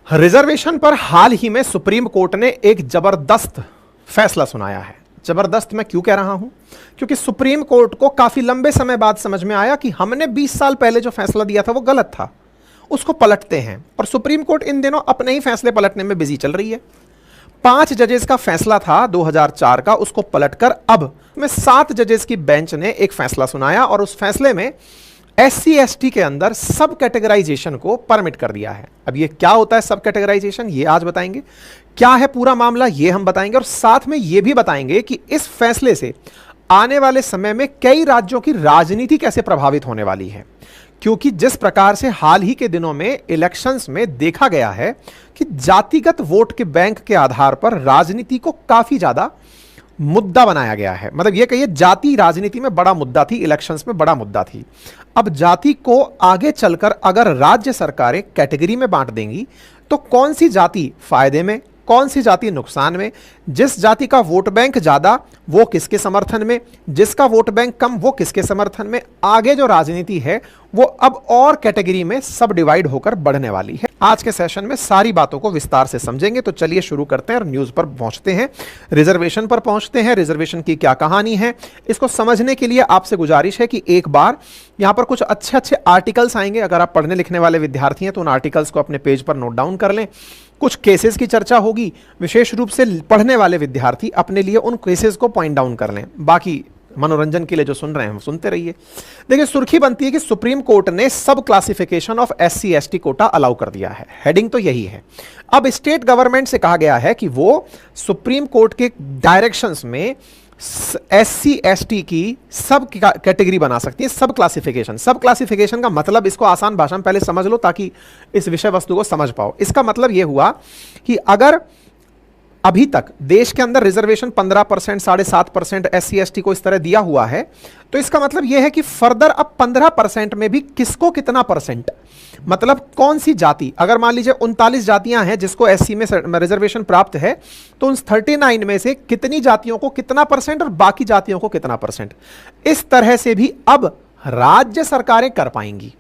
Reservation पर हाल ही में supreme court ने एक जबरदस्त फैसला सुनाया है। जबरदस्त मैं क्यों कह रहा हूं? क्योंकि सुप्रीम कोर्ट को काफी लंबे समय बाद समझ में आया कि हमने 20 साल पहले जो फैसला दिया था वो गलत था, उसको पलटते हैं। और सुप्रीम कोर्ट इन दिनों अपने ही फैसले पलटने में बिजी चल रही है। 5 जजेस का फैसला था 2004 का, उसको पलटकर अब में 7 जजेस की बेंच ने एक फैसला सुनाया और उस फैसले में SC ST के अंदर सब कैटेगराइजेशन को परमिट कर दिया है। अब ये क्या होता है सब कैटेगराइजेशन, ये आज बताएंगे। क्या है पूरा मामला, ये हम बताएंगे और साथ में ये भी बताएंगे कि इस फैसले से आने वाले समय में कई राज्यों की राजनीति कैसे प्रभावित होने वाली है। क्योंकि जिस प्रकार से हाल ही के दिनों में इलेक्शंस में देखा गया है कि जातिगत वोट के बैंक के आधार पर राजनीति को काफी ज्यादा मुद्दा बनाया गया है। मतलब ये कहिए जाति राजनीति में बड़ा मुद्दा थी, इलेक्शंस में बड़ा मुद्दा थी। अब जाति को आगे चलकर अगर राज्य सरकारें कैटेगरी में बांट देंगी तो कौन सी जाति फायदे में, कौन सी जाति नुकसान में, जिस जाति का वोट बैंक ज्यादा वो किसके समर्थन में, जिसका वोट बैंक कम वो किसके समर्थन में, आगे जो राजनीति है वो अब और कैटेगरी में सब डिवाइड होकर बढ़ने वाली है। आज के सेशन में सारी बातों को विस्तार से समझेंगे। तो चलिए शुरू करते हैं और न्यूज पर पहुंचते हैं, रिजर्वेशन पर पहुंचते हैं। रिजर्वेशन की क्या कहानी है, इसको समझने के लिए आपसे गुजारिश है कि एक बार यहां पर कुछ अच्छे आर्टिकल्स आएंगे। अगर आप पढ़ने लिखने वाले विद्यार्थी हैं तो उन आर्टिकल्स को अपने पेज पर नोट डाउन कर लें। कुछ केसेस की चर्चा होगी, विशेष रूप से पढ़ने वाले विद्यार्थी अपने लिए उन केसेस को पॉइंट डाउन कर लें। बाकी मनोरंजन के लिए जो सुन रहे हैं वो सुनते रहिए। देखिए सुर्खी बनती है कि सुप्रीम कोर्ट ने sub classification of SC ST quota allow कर दिया है। हेडिंग तो यही है। अब स्टेट गवर्नमेंट से कहा गया है कि वो सुप्रीम कोर्ट के डायरेक्शंस में SC ST की सब कैटेगरी बना सकती है। सब क्लासिफिकेशन का मतलब, इसको आसान भाषा में पहले समझ लो ताकि इस विषय वस्तु को समझ पाओ। इसका मतलब यह हुआ कि अगर अभी तक देश के अंदर रिजर्वेशन 15%, 7.5% SC ST को इस तरह दिया हुआ है, तो इसका मतलब यह है कि फर्दर अब 15% में भी किसको कितना परसेंट, मतलब कौन सी जाति, अगर मान लीजिए 39 जातियां हैं जिसको SC में रिजर्वेशन प्राप्त है, तो उन 39 में से कितनी जातियों को कितना परसेंट और बाकी जातियों को कितना परसेंट, इस तरह से भी अब राज्य सरकारें कर पाएंगी।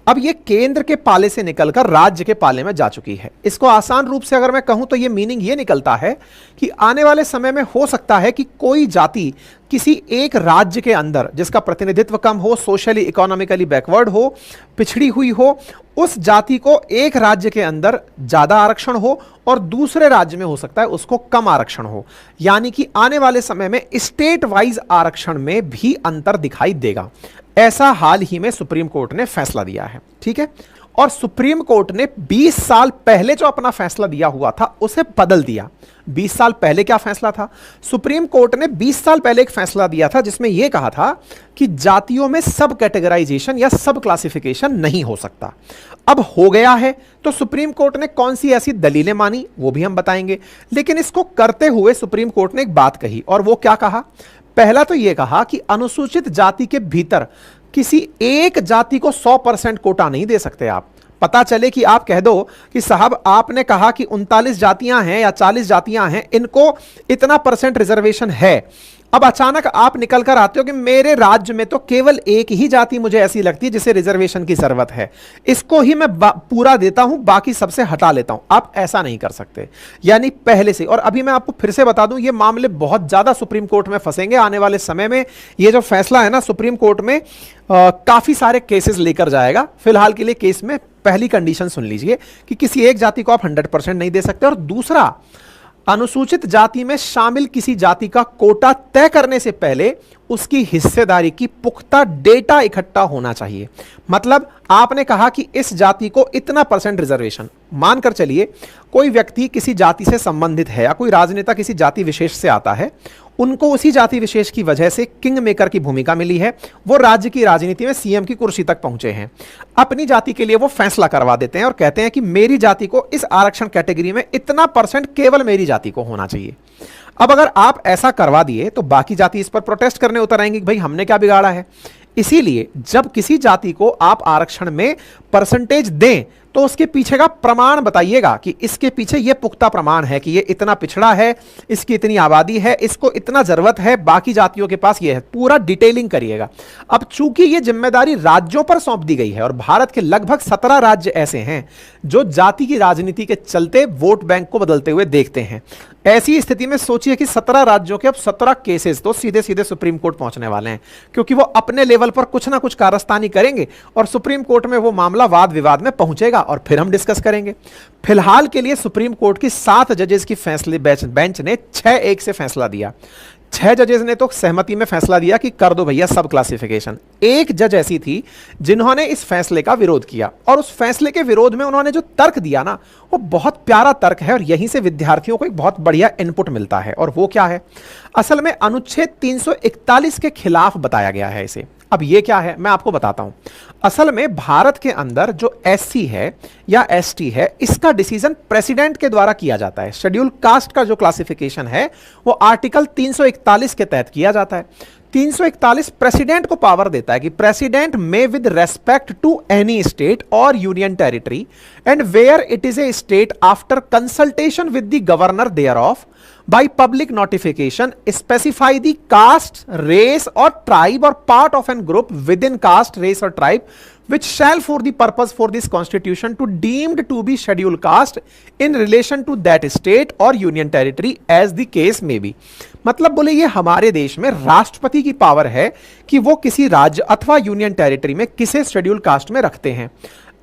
अब ये केंद्र के पाले से निकलकर राज्य के पाले में जा चुकी है। इसको आसान रूप से अगर मैं कहूं तो ये मीनिंग ये निकलता है कि आने वाले समय में हो सकता है कि कोई जाति किसी एक राज्य के अंदर जिसका प्रतिनिधित्व कम हो, सोशली इकोनॉमिकली बैकवर्ड हो, पिछड़ी हुई हो, उस जाति को एक राज्य के अंदर ज्यादा आरक्षण हो और दूसरे राज्य में हो सकता है उसको कम आरक्षण हो। यानी कि आने वाले समय में स्टेट वाइज आरक्षण में भी अंतर दिखाई देगा। ऐसा हाल ही में सुप्रीम कोर्ट ने फैसला दिया है, ठीक है। और सुप्रीम कोर्ट ने 20 साल पहले जो अपना फैसला दिया हुआ था उसे बदल दिया। 20 साल पहले क्या फैसला था? सुप्रीम कोर्ट ने 20 साल पहले एक फैसला दिया था जिसमें यह कहा था कि जातियों में सब कैटेगराइजेशन या सब क्लासिफिकेशन नहीं हो सकता। अब हो गया है, तो सुप्रीम कोर्ट ने कौन सी ऐसी दलीलें मानी वो भी हम बताएंगे। लेकिन इसको करते हुए सुप्रीम कोर्ट ने एक बात कही, और वो क्या कहा? पहला तो यह कहा कि अनुसूचित जाति के भीतर किसी एक जाति को 100% कोटा नहीं दे सकते आप। पता चले कि आप कह दो कि साहब आपने कहा कि 39 जातियां हैं या 40 जातियां हैं, इनको इतना % रिजर्वेशन है। अब अचानक आप निकल कर आते हो कि मेरे राज्य में तो केवल एक ही जाति मुझे ऐसी लगती है जिसे रिजर्वेशन की जरूरत है, इसको ही मैं पूरा देता हूं, बाकी सबसे हटा लेता हूं। आप ऐसा नहीं कर सकते। यानी पहले से, और अभी मैं आपको फिर से बता दूं, ये मामले बहुत ज्यादा सुप्रीम कोर्ट में फंसेंगे आने वाले समय में। ये जो फैसला है ना सुप्रीम कोर्ट में काफी सारे केसेस लेकर जाएगा। फिलहाल के लिए केस में पहली कंडीशन सुन लीजिए कि किसी एक जाति को आप 100% नहीं दे सकते। और दूसरा, अनुसूचित जाति में शामिल किसी जाति का कोटा तय करने से पहले उसकी हिस्सेदारी की पुख्ता डेटा इकट्ठा होना चाहिए। मतलब आपने कहा कि इस जाति को इतना % रिजर्वेशन, मानकर चलिए कोई व्यक्ति किसी जाति से संबंधित है या कोई राजनेता किसी जाति विशेष से आता है, उनको उसी जाति विशेष की वजह से किंग मेकर की भूमिका मिली है, वो राज्य की राजनीति में CM की कुर्सी तक पहुंचे हैं। अपनी जाति के लिए वो फैसला करवा देते हैं और कहते हैं कि मेरी जाति को इस आरक्षण कैटेगरी में इतना % केवल मेरी जाति को होना चाहिए। अब अगर आप ऐसा करवा दिए तो बाकी जाति इस पर प्रोटेस्ट करने उतर आएंगे कि भाई हमने क्या बिगाड़ा है। इसीलिए जब किसी जाति को आप आरक्षण में % दें तो उसके पीछे का प्रमाण बताइएगा कि इसके पीछे ये पुख्ता प्रमाण है कि ये इतना पिछड़ा है, इसकी इतनी आबादी है, इसको इतना जरूरत है, बाकी जातियों के पास ये है, पूरा डिटेलिंग करिएगा। अब चूंकि ये जिम्मेदारी राज्यों पर सौंप दी गई है और भारत के लगभग 17 राज्य ऐसे हैं जो जाति की राजनीति के चलते वोट बैंक को बदलते हुए देखते हैं, ऐसी स्थिति में सोचिए कि 17 राज्यों के अब 17 केसेस तो सीधे सीधे सुप्रीम कोर्ट पहुंचने वाले हैं, क्योंकि वो अपने लेवल पर कुछ ना कुछ कारस्तानी करेंगे और सुप्रीम कोर्ट में वो मामला वाद विवाद में पहुंचेगा और फिर हम डिस्कस करेंगे। फिलहाल के लिए सुप्रीम कोर्ट की 7 जजेस की फैसले बेंच ने 6-1 से फैसला दिया। 6 जजेस ने तो सहमति में फैसला दिया कि कर दो भैया सब क्लासिफिकेशन। एक जज ऐसी थी जिन्होंने इस फैसले का विरोध किया और उस फैसले के विरोध में उन्होंने जो तर्क दिया ना, वो बहुत प्यारा तर्क है और यहीं से विद्यार्थियों को एक बहुत बढ़िया इनपुट मिलता है। और वो क्या है, असल में अनुच्छेद 341 के खिलाफ बताया गया है इसे। अब ये क्या है मैं आपको बताता हूं। असल में भारत के अंदर जो एससी है या एसटी है, इसका डिसीजन प्रेसिडेंट के द्वारा किया जाता है। शेड्यूल कास्ट का जो क्लासिफिकेशन है वो आर्टिकल 341 के तहत किया जाता है। 341 प्रेसिडेंट को पावर देता है कि president may with respect to any state और union territory and where it is a state after consultation with the governor thereof by public notification specify the caste, race or tribe or part of an group within caste, race or tribe which shall for the purpose for this constitution to deemed to be scheduled caste in relation to that state or union territory as the case may be। मतलब बोले ये हमारे देश में राष्ट्रपति की power है कि वो किसी राज्य अथवा यूनियन टेरिटरी में किसे शेड्यूल कास्ट में रखते हैं।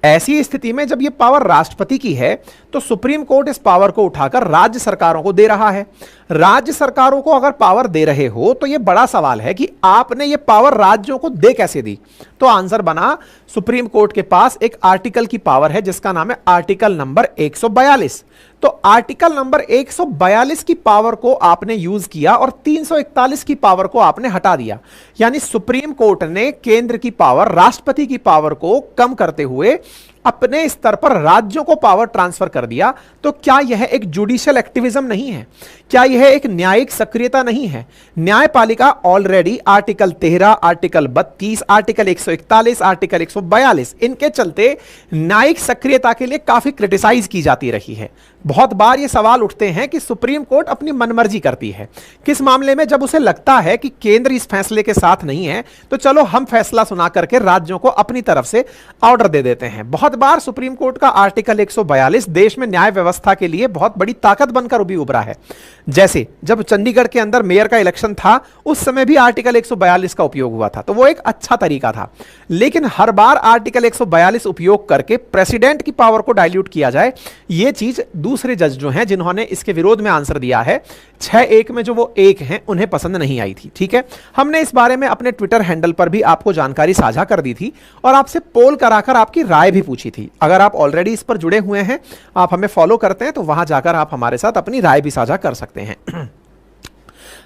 ऐसी स्थिति में जब यह पावर राष्ट्रपति की है तो सुप्रीम कोर्ट इस पावर को उठाकर राज्य सरकारों को दे रहा है। राज्य सरकारों को अगर पावर दे रहे हो तो यह बड़ा सवाल है कि आपने यह पावर राज्यों को दे कैसे दी। तो आंसर बना, सुप्रीम कोर्ट के पास एक आर्टिकल की पावर है जिसका नाम है आर्टिकल नंबर 142। तो आर्टिकल नंबर 142 की पावर को आपने यूज किया और 341 की पावर को आपने हटा दिया। यानी सुप्रीम कोर्ट ने केंद्र की पावर, राष्ट्रपति की पावर को कम करते हुए अपने स्तर पर राज्यों को पावर ट्रांसफर कर दिया। तो क्या यह एक जुडिशियल एक्टिविज्म नहीं है? क्या यह एक न्यायिक सक्रियता नहीं है? न्यायपालिका already article 13, article 32, article 141, article 142 इनके चलते न्यायिक सक्रियता के लिए काफी क्रिटिसाइज की जाती रही है। बहुत बार ये सवाल उठते हैं कि सुप्रीम कोर्ट अपनी मनमर्जी करती है। किस मामले में? जब उसे लगता है कि केंद्र इस फैसले के साथ नहीं है तो चलो हम फैसला सुना करके राज्यों को अपनी तरफ से ऑर्डर दे देते हैं। बहुत बार सुप्रीम कोर्ट का आर्टिकल 142 देश में न्याय व्यवस्था के लिए बहुत बड़ी ताकत बनकर भी उभरा है। जैसे जब चंडीगढ़ के अंदर मेयर का इलेक्शन था उस समय भी आर्टिकल 142 का उपयोग हुआ था, तो वो एक अच्छा तरीका था। लेकिन हर बार आर्टिकल 142 उपयोग करके प्रेसिडेंट की पावर को डाइल्यूट किया जाए, यह चीज दूसरे जज जो हैं जिन्होंने इसके विरोध में आंसर दिया है 6-1 में, जो वो एक हैं, उन्हें पसंद नहीं आई थी। ठीक है, हमने इस बारे में अपने ट्विटर हैंडल पर भी आपको जानकारी साझा कर दी थी और आपसे पोल कराकर आपकी राय भी पूछी थी। अगर आप ऑलरेडी इस पर जुड़े हुए हैं, आप हमें फॉलो करते हैं, तो वहां जाकर आप हमारे साथ अपनी राय भी साझा कर सकते हैं।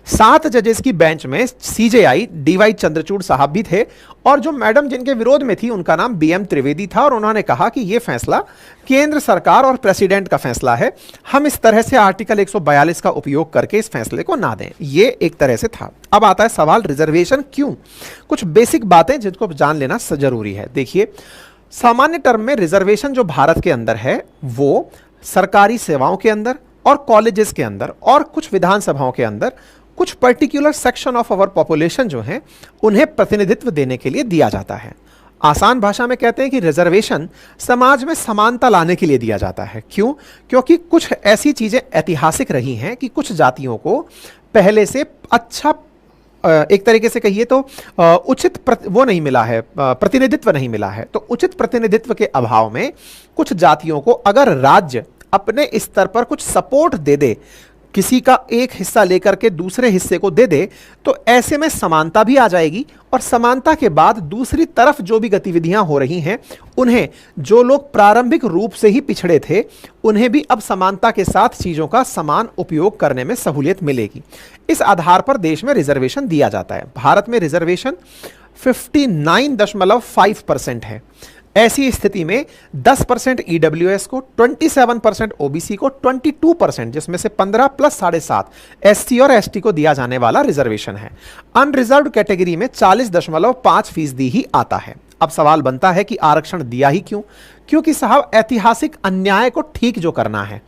7 जजेस की बेंच में सीजेआई डीवाई चंद्रचूड़ साहब भी थे और जो मैडम जिनके विरोध में थी उनका नाम बीएम त्रिवेदी था और उन्होंने कहा कि यह फैसला केंद्र सरकार और प्रेसिडेंट का फैसला है, हम इस तरह से आर्टिकल 142 का उपयोग करके इस फैसले को ना दें। यह एक तरह से था। अब आता है सवाल रिजर्वेशन क्यों? कुछ बेसिक बातें जिनको जान लेना जरूरी है। देखिए, सामान्य टर्म में रिजर्वेशन जो भारत के अंदर है वो सरकारी सेवाओं के अंदर और कॉलेजेस के अंदर और कुछ विधानसभाओं के अंदर कुछ particular section of our population जो है उन्हें प्रतिनिधित्व देने के लिए दिया जाता है। आसान भाषा में कहते हैं कि रिजर्वेशन समाज में समानता लाने के लिए दिया जाता है। क्यों? क्योंकि कुछ ऐसी चीजें ऐतिहासिक रही हैं कि कुछ जातियों को पहले से अच्छा, एक तरीके से कहिए तो उचित वो नहीं मिला है, प्रतिनिधित्व नहीं मिला है। तो उचित प्रतिनिधित्व के अभाव में कुछ जातियों को अगर राज्य अपने स्तर पर कुछ सपोर्ट दे दे, किसी का एक हिस्सा लेकर के दूसरे हिस्से को दे दे, तो ऐसे में समानता भी आ जाएगी और समानता के बाद दूसरी तरफ जो भी गतिविधियां हो रही हैं उन्हें, जो लोग प्रारंभिक रूप से ही पिछड़े थे, उन्हें भी अब समानता के साथ चीजों का समान उपयोग करने में सहूलियत मिलेगी। इस आधार पर देश में रिजर्वेशन दिया जाता है। भारत में रिजर्वेशन 59.5% है। ऐसी स्थिति में 10% ईडब्ल्यूएस को, 27% ओबीसी को, 22% जिसमें से 15 प्लस 7.5 एससी और एसटी को दिया जाने वाला रिजर्वेशन है। अनरिजर्व्ड कैटेगरी में 40.5% ही आता है। अब सवाल बनता है कि आरक्षण दिया ही क्यों? क्योंकि साहब ऐतिहासिक अन्याय को ठीक जो करना है।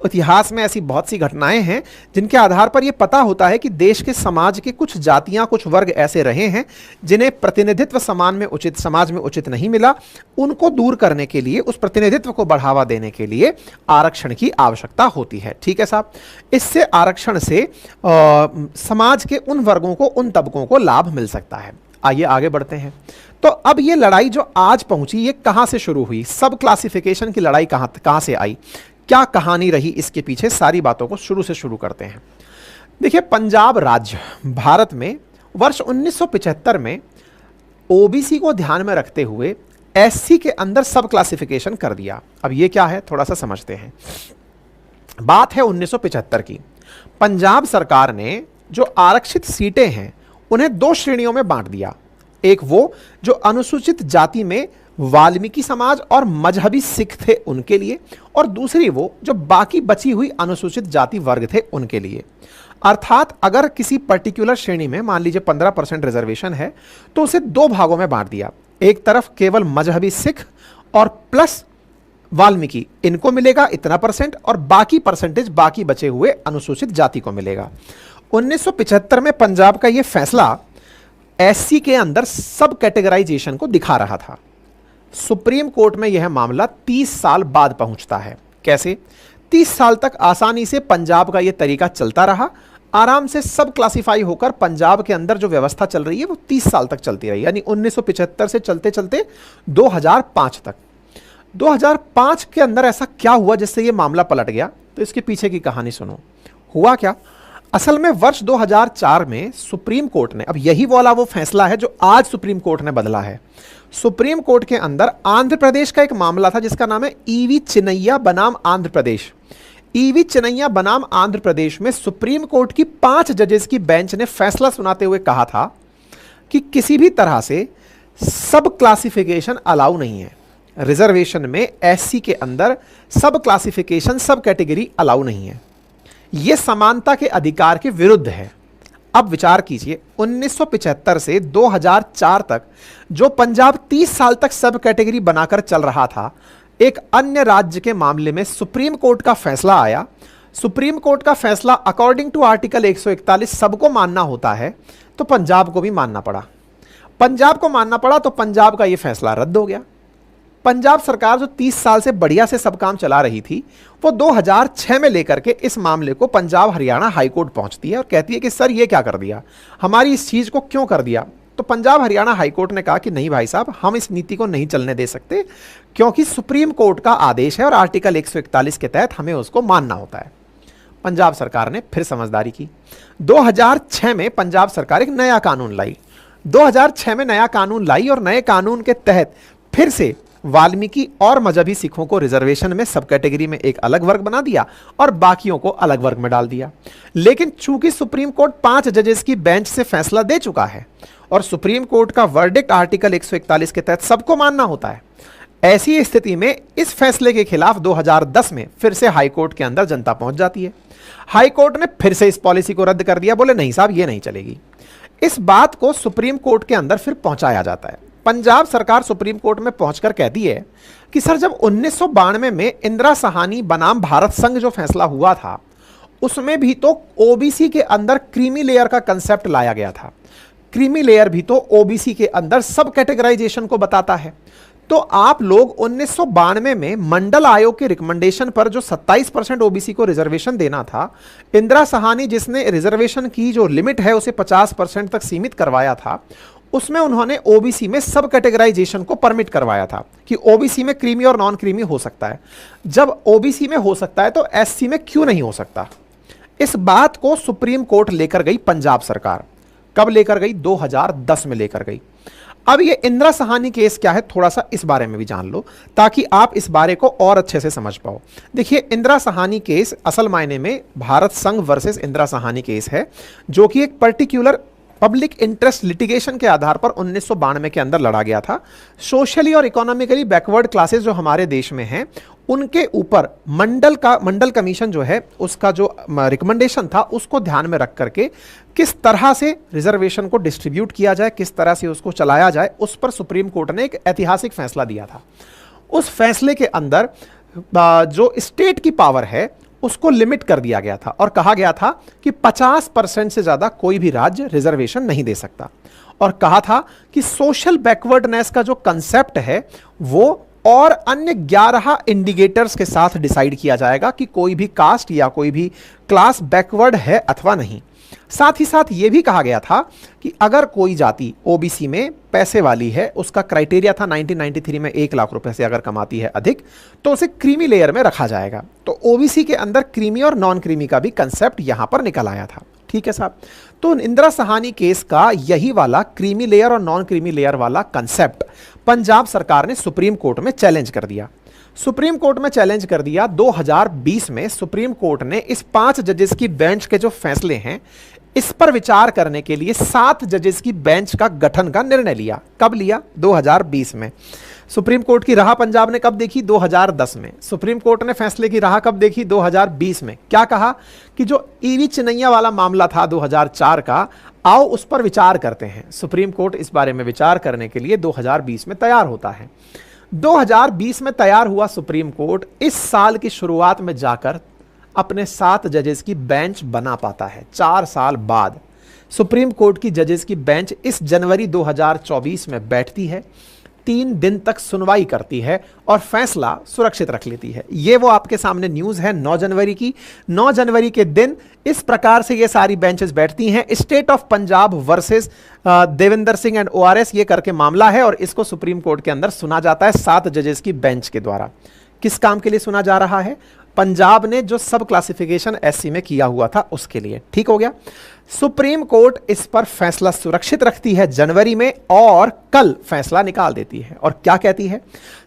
इतिहास में ऐसी बहुत सी घटनाएं हैं जिनके आधार पर यह पता होता है कि देश के समाज के कुछ जातियां, कुछ वर्ग ऐसे रहे हैं जिन्हें प्रतिनिधित्व समाज में उचित नहीं मिला। उनको दूर करने के लिए, उस प्रतिनिधित्व को बढ़ावा देने के लिए आरक्षण की आवश्यकता होती है। ठीक है साहब, इससे आरक्षण से समाज के उन वर्गों को, उन तबकों को लाभ मिल सकता है। आइए आगे बढ़ते हैं। तो अब ये लड़ाई जो आज पहुंची, ये कहां से शुरू हुई? सब क्लासिफिकेशन की लड़ाई कहां से आई, क्या कहानी रही इसके पीछे, सारी बातों को शुरू से शुरू करते हैं। देखिए, पंजाब राज्य भारत में वर्ष 1975 में ओबीसी को ध्यान में रखते हुए एससी के अंदर सब क्लासिफिकेशन कर दिया। अब ये क्या है, थोड़ा सा समझते हैं। बात है 1975 की। पंजाब सरकार ने जो आरक्षित सीटें हैं उन्हें दो श्रेणियों में बांट दिया। एक वो जो अनुसूचित जाति में वाल्मीकि समाज और मजहबी सिख थे उनके लिए, और दूसरी वो जो बाकी बची हुई अनुसूचित जाति वर्ग थे उनके लिए। अर्थात अगर किसी पर्टिकुलर श्रेणी में मान लीजिए 15% रिजर्वेशन है तो उसे दो भागों में बांट दिया। एक तरफ केवल मजहबी सिख और प्लस वाल्मीकि, इनको मिलेगा इतना परसेंट, और बाकी परसेंटेज बाकी बचे हुए अनुसूचित जाति को मिलेगा। 1975 में पंजाब का यह फैसला एससी के अंदर सब कैटेगराइजेशन को दिखा रहा था। सुप्रीम कोर्ट में यह मामला 30 साल बाद पहुंचता है। कैसे? 30 साल तक आसानी से पंजाब का यह तरीका चलता रहा, आराम से सब क्लासिफाई होकर पंजाब के अंदर जो व्यवस्था चल रही है वो 30 साल तक चलती रही, यानी 1975 से चलते चलते 2005 तक। 2005 के अंदर ऐसा क्या हुआ जिससे यह मामला पलट गया? तो इसके पीछे की कहानी सुनो। हुआ क्या? असल में वर्ष 2004 में सुप्रीम कोर्ट ने, अब यही वाला वो फैसला है जो आज सुप्रीम कोर्ट ने बदला है। सुप्रीम कोर्ट के अंदर आंध्र प्रदेश का एक मामला था जिसका नाम है ईवी चिन्नैया बनाम आंध्र प्रदेश। ईवी चिन्नैया बनाम आंध्र प्रदेश में सुप्रीम कोर्ट की 5 जजेस की बेंच ने फैसला सुनाते हुए कहा था कि किसी भी तरह से सब क्लासिफिकेशन अलाउ नहीं है। रिजर्वेशन में एससी के अंदर सब क्लासिफिकेशन, सब कैटेगरी अलाउ नहीं है। यह समानता के अधिकार के विरुद्ध है। अब विचार कीजिए, 1975 से 2004 तक जो पंजाब 30 साल तक सब कैटेगरी बनाकर चल रहा था, एक अन्य राज्य के मामले में सुप्रीम कोर्ट का फैसला आया। सुप्रीम कोर्ट का फैसला अकॉर्डिंग टू आर्टिकल 141 सबको मानना होता है, तो पंजाब को भी मानना पड़ा। पंजाब को मानना पड़ा तो पंजाब का यह फैसला रद्द हो गया। पंजाब सरकार जो 30 साल से बढ़िया से सब काम चला रही थी, वो 2006 में लेकर के इस मामले को पंजाब हरियाणा हाई कोर्ट पहुंचती है और कहती है कि सर ये क्या कर दिया, हमारी इस चीज को क्यों कर दिया? तो पंजाब हरियाणा हाई कोर्ट ने कहा कि नहीं भाई साहब, हम इस नीति को नहीं चलने दे सकते, क्योंकि सुप्रीम कोर्ट का आदेश है और आर्टिकल 141 के तहत हमें उसको मानना होता है। पंजाब सरकार ने फिर समझदारी की। 2006 में पंजाब सरकार एक नया कानून लाई। 2006 में नया कानून लाई और नए कानून के तहत फिर से वाल्मीकि और मजहबी सिखों को रिजर्वेशन में सब कैटेगरी में एक अलग वर्ग बना दिया और बाकियों को अलग वर्ग में डाल दिया। लेकिन चूंकि सुप्रीम कोर्ट 5 जजेस की बेंच से फैसला दे चुका है और सुप्रीम कोर्ट का वर्डिक्ट आर्टिकल 141 के तहत सबको मानना होता है, ऐसी स्थिति में इस फैसले के खिलाफ 2010 में फिर से हाई कोर्ट के अंदर जनता पहुंच जाती है। हाई कोर्ट ने फिर से इस पॉलिसी को रद्द कर दिया, बोले नहीं साहब ये नहीं चलेगी। इस बात को सुप्रीम कोर्ट के अंदर फिर पहुंचाया जाता है। पंजाब सरकार सुप्रीम कोर्ट में पहुंचकर कहती है कि सर जब 1992 में इंदिरा साहनी बनाम भारत संघ जो फैसला हुआ था, उसमें भी तो ओबीसी के अंदर क्रीमी लेयर का कंसेप्ट लाया गया था। क्रीमी लेयर भी तो ओबीसी के अंदर सब कैटेगराइजेशन को बताता है। तो आप लोग 1992 में मंडल आयोग के रिकमेंडेशन पर जो 27% ओबीसी को रिजर्वेशन देना था, इंदिरा साहनी जिसने रिजर्वेशन की जो लिमिट है उसे 50% तक सीमित करवाया था, उसमें उन्होंने ओबीसी में सब कैटेगराइजेशन को परमिट करवाया था कि ओबीसी में क्रीमी और नॉन क्रीमी हो सकता है। जब ओबीसी में हो सकता है तो एससी में क्यों नहीं हो सकता? इस बात को सुप्रीम कोर्ट लेकर गई पंजाब सरकार। कब लेकर गई? 2010 में लेकर गई। अब ये इंदिरा साहनी केस क्या है, थोड़ा सा इस बारे में भी जान लो ताकि आप इस बारे को और अच्छे से समझ पाओ। देखिए, इंदिरा साहनी केस असल मायने में भारत संघ वर्सेस इंदिरा साहनी केस है, जो कि एक पर्टिकुलर पब्लिक इंटरेस्ट लिटिगेशन के आधार पर 1992 के अंदर लड़ा गया था। सोशली और इकोनॉमिकली बैकवर्ड क्लासेस जो हमारे देश में हैं, उनके ऊपर मंडल कमीशन जो है उसका जो रिकमेंडेशन था उसको ध्यान में रख करके किस तरह से रिजर्वेशन को डिस्ट्रीब्यूट किया जाए, किस तरह से उसको चलाया जाए, उस पर सुप्रीम कोर्ट ने एक ऐतिहासिक फैसला दिया था। उस फैसले के अंदर जो स्टेट की पावर है उसको लिमिट कर दिया गया था और कहा गया था कि 50% से ज्यादा कोई भी राज्य रिजर्वेशन नहीं दे सकता, और कहा था कि सोशल बैकवर्डनेस का जो कंसेप्ट है वो और अन्य 11 इंडिकेटर्स के साथ डिसाइड किया जाएगा कि कोई भी कास्ट या कोई भी क्लास बैकवर्ड है अथवा नहीं। साथ ही साथ यह भी कहा गया था कि अगर कोई जाति ओबीसी में पैसे वाली है, उसका क्राइटेरिया था 1993 में 1 लाख रुपए से अगर कमाती है अधिक तो उसे क्रीमी लेयर में रखा जाएगा। तो ओबीसी के अंदर क्रीमी और नॉन क्रीमी का भी कंसेप्ट यहां पर निकल आया था। ठीक है साहब, तो इंदिरा साहनी केस का यही वाला क्रीमी लेयर और नॉन क्रीमी लेयर वाला कंसेप्ट पंजाब सरकार ने सुप्रीम कोर्ट में चैलेंज कर दिया। सुप्रीम कोर्ट में चैलेंज कर दिया। 2020 में सुप्रीम कोर्ट ने इस 5 जजेस की बेंच के जो फैसले हैं इस पर विचार करने के लिए 7 जजेस की बेंच का गठन का निर्णय लिया। कब लिया? 2020 में। सुप्रीम कोर्ट की राह पंजाब ने कब देखी? 2010 में। सुप्रीम कोर्ट ने फैसले की राह कब देखी? 2020 में। क्या कहा कि जो ईवी चिनैया वाला मामला था 2004 का, आओ उस पर विचार करते हैं। सुप्रीम कोर्ट इस बारे में विचार करने के लिए 2020 में तैयार होता है। 2020 में तैयार हुआ सुप्रीम कोर्ट इस साल की शुरुआत में जाकर अपने 7 जजेस की बेंच बना पाता है। 4 साल बाद सुप्रीम कोर्ट की जजेस की बेंच इस जनवरी 2024 में बैठती है, 3 दिन तक सुनवाई करती है और फैसला सुरक्षित रख लेती है। ये वो आपके सामने न्यूज़ है 9 जनवरी की। 9 जनवरी के दिन इस प्रकार से ये सारी बेंचेस बैठती हैं। State of Punjab versus Devendra Singh and ORS ये करके मामला है और इसको सुप्रीम कोर्ट के अंदर सुना जाता है 7 जजेस की बेंच के द्वारा। किस काम के लिए सुना जा रहा है? पंजाब ने जो सब क्लासिफिकेशन एससी में किया हुआ था उसके लिए। ठीक हो गया। सुप्रीम कोर्ट इस पर फैसला सुरक्षित रखती है जनवरी में और कल फैसला निकाल देती है और क्या कहती है?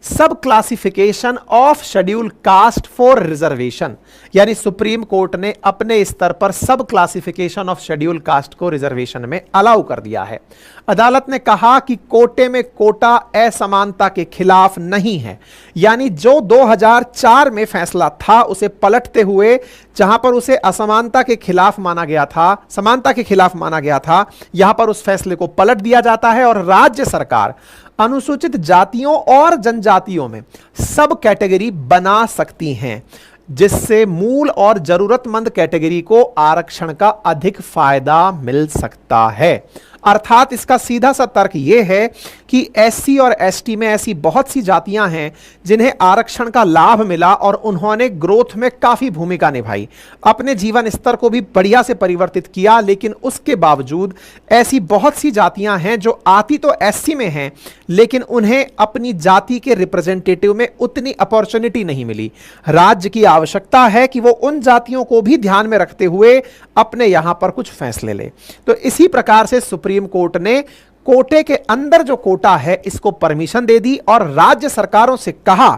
सब classification of schedule caste for reservation, यानी सुप्रीम कोर्ट ने अपने स्तर पर सब क्लासिफिकेशन ऑफ शेड्यूल कास्ट को रिजर्वेशन में अलाउ कर दिया है। अदालत ने कहा कि कोटे में कोटा असमानता के खिलाफ नहीं है, यानी जो 2004 में फैसला था उसे पलटते हुए जहां पर उसे असमानता के खिलाफ माना गया था, समानता के खिलाफ माना गया था, यहां पर उस फैसले को पलट दिया जाता है और राज्य सरकार अनुसूचित जातियों और जनजातियों में सब कैटेगरी बना सकती हैं जिससे मूल और जरूरतमंद कैटेगरी को आरक्षण का अधिक फायदा मिल सकता है। अर्थात इसका सीधा सा तर्क यह है कि एससी और एसटी में ऐसी बहुत सी जातियां हैं जिन्हें आरक्षण का लाभ मिला और उन्होंने ग्रोथ में काफी भूमिका निभाई, अपने जीवन स्तर को भी बढ़िया से परिवर्तित किया, लेकिन उसके बावजूद ऐसी बहुत सी जातियां हैं जो आती तो एससी में हैं लेकिन उन्हें अपनी जाति के रिप्रेजेंटेटिव में उतनी अपॉर्चुनिटी नहीं मिली। राज्य की आवश्यकता है कि वो उन जातियों को भी ध्यान में रखते हुए अपने यहां पर कुछ फैसले ले। तो इसी प्रकार से सुप्रीम कोर्ट ने कोटे के अंदर जो कोटा है इसको परमिशन दे दी और राज्य सरकारों से कहा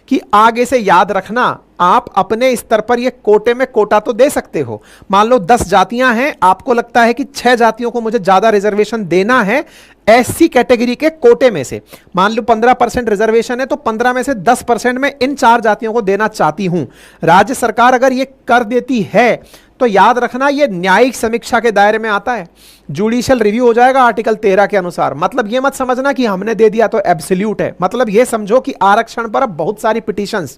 कि आगे से याद रखना, आप अपने स्तर पर ये कोटे में कोटा तो दे सकते हो। मान लो 10 जातियां हैं, आपको लगता है कि 6 जातियों को मुझे ज्यादा रिजर्वेशन देना है एससी कैटेगरी के कोटे में से। मान लो 15% रिजर्वेशन है तो 15 में से 10% में इन 4 जातियों को देना चाहती हूं। राज्य सरकार अगर ये कर देती है तो याद रखना ये न्यायिक समीक्षा के दायरे में आता है, जुडिशियल रिव्यू हो जाएगा आर्टिकल 13 के अनुसार। मतलब ये मत समझना कि हमने दे दिया तो एब्सोल्यूट है, मतलब ये समझो कि आरक्षण पर अब बहुत सारी पिटीशंस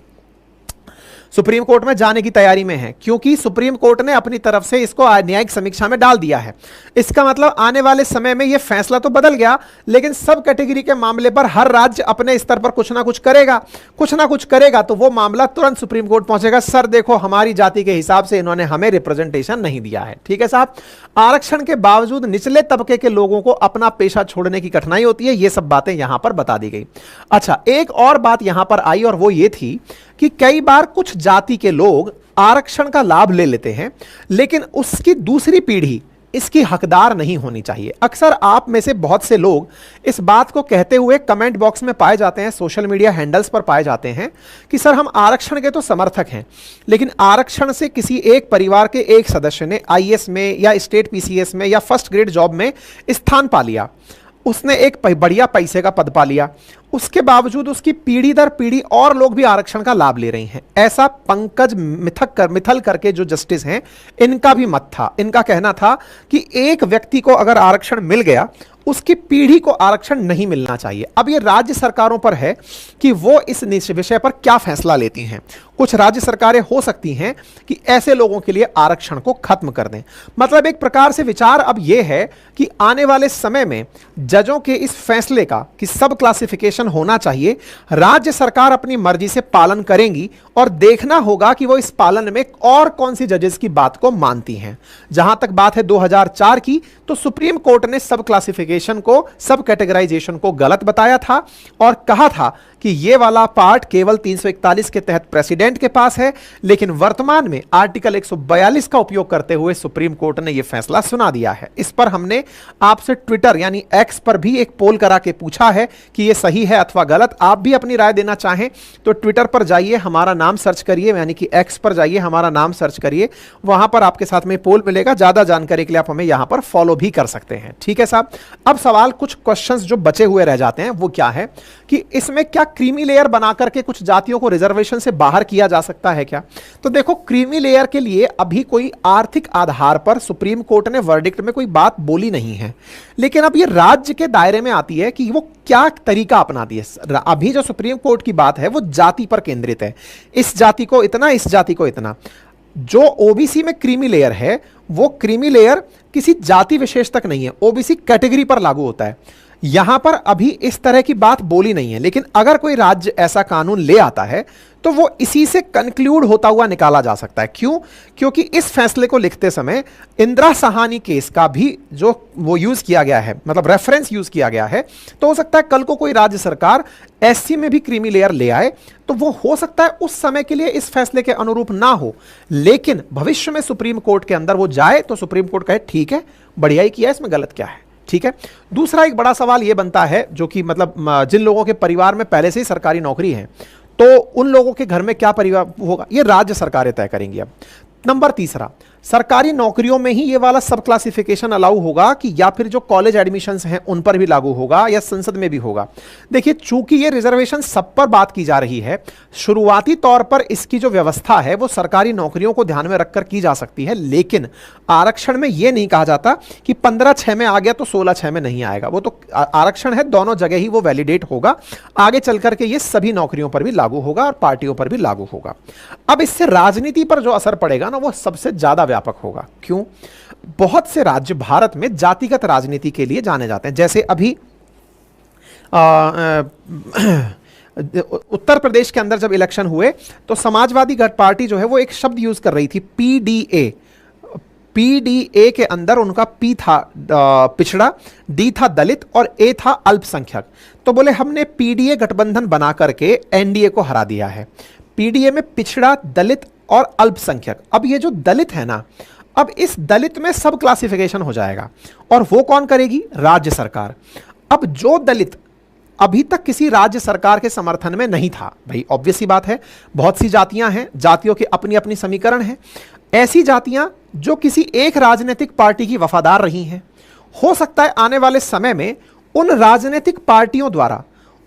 सुप्रीम कोर्ट में जाने की तैयारी में है, क्योंकि सुप्रीम कोर्ट ने अपनी तरफ से इसको न्यायिक समीक्षा में डाल दिया है। इसका मतलब आने वाले समय में यह फैसला तो बदल गया, लेकिन सब कैटेगरी के मामले पर हर राज्य अपने स्तर पर कुछ ना कुछ करेगा तो वो मामला तुरंत सुप्रीम कोर्ट पहुंचेगा, सर देखो हमारी जाति के हिसाब से इन्होंने हमें रिप्रेजेंटेशन नहीं दिया है। ठीक है साहब, आरक्षण के बावजूद निचले तबके के लोगों को अपना पेशा छोड़ने की कठिनाई होती है, ये सब बातें यहां पर बता दी गई। अच्छा, एक और बात यहां पर आई और वो ये थी कि कई बार कुछ जाति के लोग आरक्षण का लाभ ले लेते हैं लेकिन उसकी दूसरी पीढ़ी इसकी हकदार नहीं होनी चाहिए। अक्सर आप में से बहुत से लोग इस बात को कहते हुए कमेंट बॉक्स में पाए जाते हैं, सोशल मीडिया हैंडल्स पर पाए जाते हैं कि सर हम आरक्षण के तो समर्थक हैं, लेकिन आरक्षण से किसी एक परिवार के एक सदस्य ने आईएएस में या स्टेट पीसीएस में या फर्स्ट ग्रेड जॉब में स्थान पा लिया, उसने एक बढ़िया पैसे का पद पा लिया, उसके बावजूद उसकी पीढ़ी दर पीढ़ी और लोग भी आरक्षण का लाभ ले रहे हैं। ऐसा पंकज मिथल करके जो जस्टिस हैं, इनका भी मत था। इनका कहना था कि एक व्यक्ति को अगर आरक्षण मिल गया, उसकी पीढ़ी को आरक्षण नहीं मिलना चाहिए। अब ये राज्य सरकारों पर है कि वो इस विषय पर क्या फैसला लेती हैं। कुछ राज्य सरकारें हो सकती हैं कि ऐसे लोगों के लिए आरक्षण को खत्म कर दें। मतलब एक प्रकार से विचार अब यह है कि आने वाले समय में जजों के इस फैसले का कि सब क्लासिफिकेशन होना चाहिए, राज्य सरकार अपनी मर्जी से पालन करेंगी और देखना होगा कि वो इस पालन में और कौन सी जजेस की बात को मानती हैं। जहां तक बात है 2004 की, तो सुप्रीम कोर्ट ने सब क्लासिफिकेशन को, सब कैटेगराइजेशन को गलत बताया था और कहा था कि ये वाला पार्ट केवल 341 के तहत प्रेसिडेंट के पास है। लेकिन वर्तमान में आर्टिकल 142 का उपयोग करते हुए सुप्रीम कोर्ट ने यह फैसला सुना दिया है। इस पर हमने आपसे ट्विटर यानी एक्स पर भी एक पोल करा के पूछा है कि यह सही है अथवा गलत। आप भी अपनी राय देना चाहें तो ट्विटर पर जाइए, हमारा नाम सर्च करिए, यानी कि एक्स पर जाइए, हमारा नाम सर्च करिए, वहां पर आपके साथ में पोल मिलेगा। ज्यादा जानकारी के लिए आप हमें यहां पर फॉलो भी कर सकते हैं। ठीक है साहब। अब सवाल, कुछ क्वेश्चंस जो बचे हुए रह जाते हैं वो क्या है कि इसमें क्या क्रीमी लेयर बना करके कुछ जातियों को रिजर्वेशन से बाहर किया जा सकता है क्या? तो देखो, क्रीमी लेयर के लिए अभी कोई आर्थिक आधार पर सुप्रीम कोर्ट ने वर्डिक्ट में कोई बात बोली नहीं है, लेकिन अब ये राज्य के दायरे में आती है कि वो क्या तरीका अपनाती है। अभी जो सुप्रीम कोर्ट की बात है वो जाति पर केंद्रित है, इस जाति को इतना, इस जाति को इतना। जो ओबीसी में क्रीमी लेयर है, वो क्रीमी लेयर किसी जाति विशेष तक नहीं है, ओबीसी कैटेगरी पर लागू होता है। यहां पर अभी इस तरह की बात बोली नहीं है, लेकिन अगर कोई राज्य ऐसा कानून ले आता है तो वो इसी से कंक्लूड होता हुआ निकाला जा सकता है। क्यों? क्योंकि इस फैसले को लिखते समय इंदिरा साहनी केस का भी जो वो यूज किया गया है, मतलब रेफरेंस यूज किया गया है, तो हो सकता है कल को कोई राज्य सरकार एससी में भी क्रीमी लेयर ले आए, तो वो हो सकता है उस समय के लिए इस फैसले के अनुरूप ना हो, लेकिन भविष्य में सुप्रीम कोर्ट के अंदर वो जाए तो सुप्रीम कोर्ट कहे ठीक है, बढ़िया ही किया, इसमें गलत क्या है। ठीक है। दूसरा एक बड़ा सवाल यह बनता है, जो कि मतलब जिन लोगों के परिवार में पहले से ही सरकारी नौकरी है, तो उन लोगों के घर में क्या परिवार होगा, यह राज्य सरकारें तय करेंगी। अब नंबर तीसरा, सरकारी नौकरियों में ही ये वाला सब क्लासिफिकेशन अलाउ होगा कि या फिर जो कॉलेज एडमिशंस हैं उन पर भी लागू होगा या संसद में भी होगा। देखिए, चूंकि ये रिजर्वेशन सब पर बात की जा रही है, शुरुआती तौर पर इसकी जो व्यवस्था है वो सरकारी नौकरियों को ध्यान में रखकर की जा सकती है, लेकिन आरक्षण में यह नहीं कहा जाता कि 15/6 में आ गया तो 16/6 में नहीं आएगा। वो तो आरक्षण है, दोनों जगह ही वो वैलिडेट होगा। आगे चल करके ये सभी नौकरियों पर भी लागू होगा और पार्टियों पर भी लागू होगा। अब इससे राजनीति पर जो असर पड़ेगा ना, वो सबसे ज्यादा व्यापक होगा। क्यों? बहुत से राज्य भारत में जातिगत राजनीति के लिए जाने जाते हैं। जैसे अभी उत्तर प्रदेश के अंदर जब इलेक्शन हुए तो समाजवादी पार्टी जो है वो एक शब्द यूज कर रही थी, पीडीए। पीडीए के अंदर उनका पी था पिछड़ा, डी था दलित और ए था अल्पसंख्यक। तो बोले हमने पीडीए गठबंधन बना करके एनडीए को हरा दिया है। पीडीए में पिछड़ा, दलित और अल्पसंख्यक। अब ये जो दलित है ना, अब इस दलित में सब क्लासिफिकेशन हो जाएगा, और वो कौन करेगी? राज्य सरकार। अब जो दलित अभी तक किसी राज्य सरकार के समर्थन में नहीं था, भाई ऑब्वियस सी बात है, बहुत सी जातियां हैं, जातियों के अपनी अपनी समीकरण हैं। ऐसी जातियां जो किसी एक राजनीतिक पार्टी की वफादार रही हैं, हो सकता है आने वाले समय में उन राजनीतिक पार्टियों द्वारा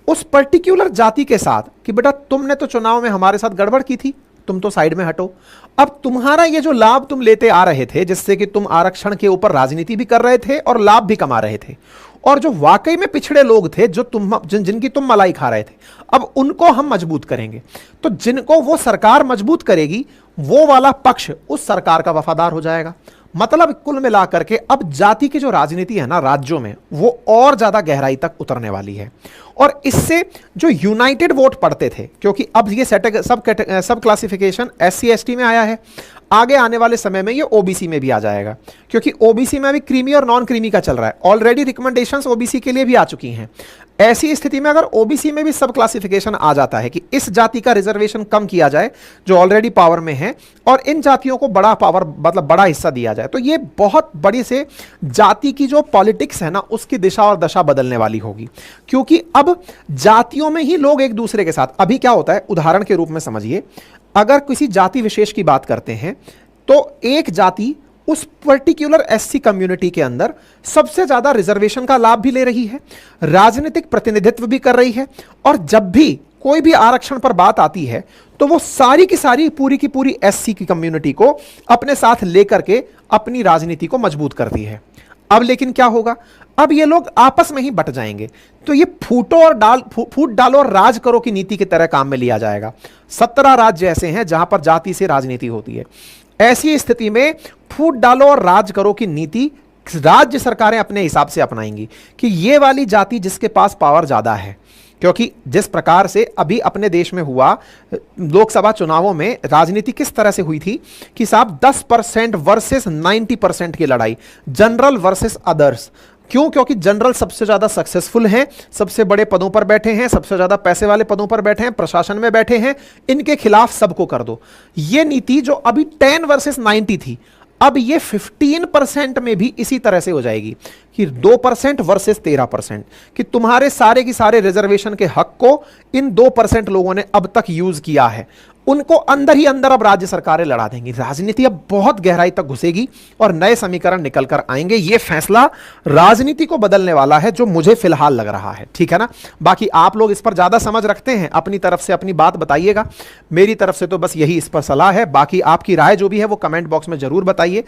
उस पर्टिकुलर जाति के साथ कि बेटा तुमने तो चुनाव में हमारे साथ गड़बड़ की थी, तुम तो साइड में हटो। अब तुम्हारा ये जो लाभ तुम लेते आ रहे थे, जिससे कि तुम आरक्षण के ऊपर राजनीति भी कर रहे थे और लाभ भी कमा रहे थे, और जो वाकई में पिछड़े लोग थे, जो जिनकी तुम मलाई खा रहे थे, अब उनको हम मजबूत करेंगे। तो जिनको वो सरकार मजबूत करेगी, वो वाला पक्ष उस सरकार का वफादार हो जाएगा। मतलब कुल मिलाकर के अब जाति की जो राजनीति है ना राज्यों में, वो और ज्यादा गहराई तक उतरने वाली है। और इससे जो यूनाइटेड वोट पड़ते थे, क्योंकि अब ये सब क्लासिफिकेशन एससी एसटी में आया है, आगे आने वाले समय में ये ओबीसी में भी आ जाएगा, क्योंकि ओबीसी में भी क्रीमी और नॉन क्रीमी का चल रहा है। ऑलरेडी रिकमेंडेशंस ओबीसी के लिए भी आ चुकी हैं। ऐसी स्थिति में अगर ओबीसी में भी सब क्लासिफिकेशन आ जाता है कि इस जाति का रिजर्वेशन कम किया जाए जो ऑलरेडी पावर में है, और इन जातियों को बड़ा पावर, मतलब बड़ा हिस्सा दिया जाए, तो ये बहुत बड़ी से जाति की जो पॉलिटिक्स है ना, उसकी दिशा और दशा बदलने वाली होगी। क्योंकि अब जातियों में ही लोग एक दूसरे के साथ, अभी क्या होता है, उदाहरण के रूप में समझिए, अगर किसी जाति विशेष की बात करते हैं तो एक जाति उस पर्टिकुलर एससी कम्युनिटी के अंदर सबसे ज्यादा रिजर्वेशन का लाभ भी ले रही है, राजनीतिक प्रतिनिधित्व भी कर रही है, और जब भी कोई भी आरक्षण पर बात आती है तो वो सारी की सारी पूरी की पूरी एससी की कम्युनिटी को अपने साथ लेकर के अपनी राजनीति को मजबूत करती है। अब लेकिन क्या होगा, अब ये लोग आपस में ही बट जाएंगे, तो ये फूट डालो और राज करो की नीति की तरह काम में लिया जाएगा। 17 राज्य ऐसे हैं जहां पर जाति से राजनीति होती है। ऐसी स्थिति में फूट डालो और राज करो की नीति राज्य सरकारें अपने हिसाब से अपनाएंगी कि ये वाली जाति जिसके पास पावर ज्यादा है, क्योंकि जिस प्रकार से अभी अपने देश में हुआ लोकसभा चुनावों में राजनीति किस तरह से हुई थी कि साहब 10% वर्सेस 90% की लड़ाई, जनरल वर्सेस अदर्स। क्यों? क्योंकि जनरल सबसे ज्यादा सक्सेसफुल हैं, सबसे बड़े पदों पर बैठे हैं, सबसे ज्यादा पैसे वाले पदों पर बैठे हैं, प्रशासन में बैठे हैं, इनके खिलाफ सबको कर दो। यह नीति जो अभी 10 वर्सेस 90 थी, अब ये 15% में भी इसी तरह से हो जाएगी कि 2% वर्सेस 13%, कि तुम्हारे सारे की सारे रिजर्वेशन के हक को इन 2% लोगों ने अब तक यूज किया है, उनको अंदर ही अंदर अब राज्य सरकारें लड़ा देंगी। राजनीति अब बहुत गहराई तक घुसेगी और नए समीकरण निकल कर आएंगे। यह फैसला राजनीति को बदलने वाला है, जो मुझे फिलहाल लग रहा है। ठीक है ना? बाकी आप लोग इस पर ज्यादा समझ रखते हैं, अपनी तरफ से अपनी बात बताइएगा। मेरी तरफ से तो बस यही इस पर सलाह है। बाकी आपकी राय जो भी है वो कमेंट बॉक्स में जरूर बताइए।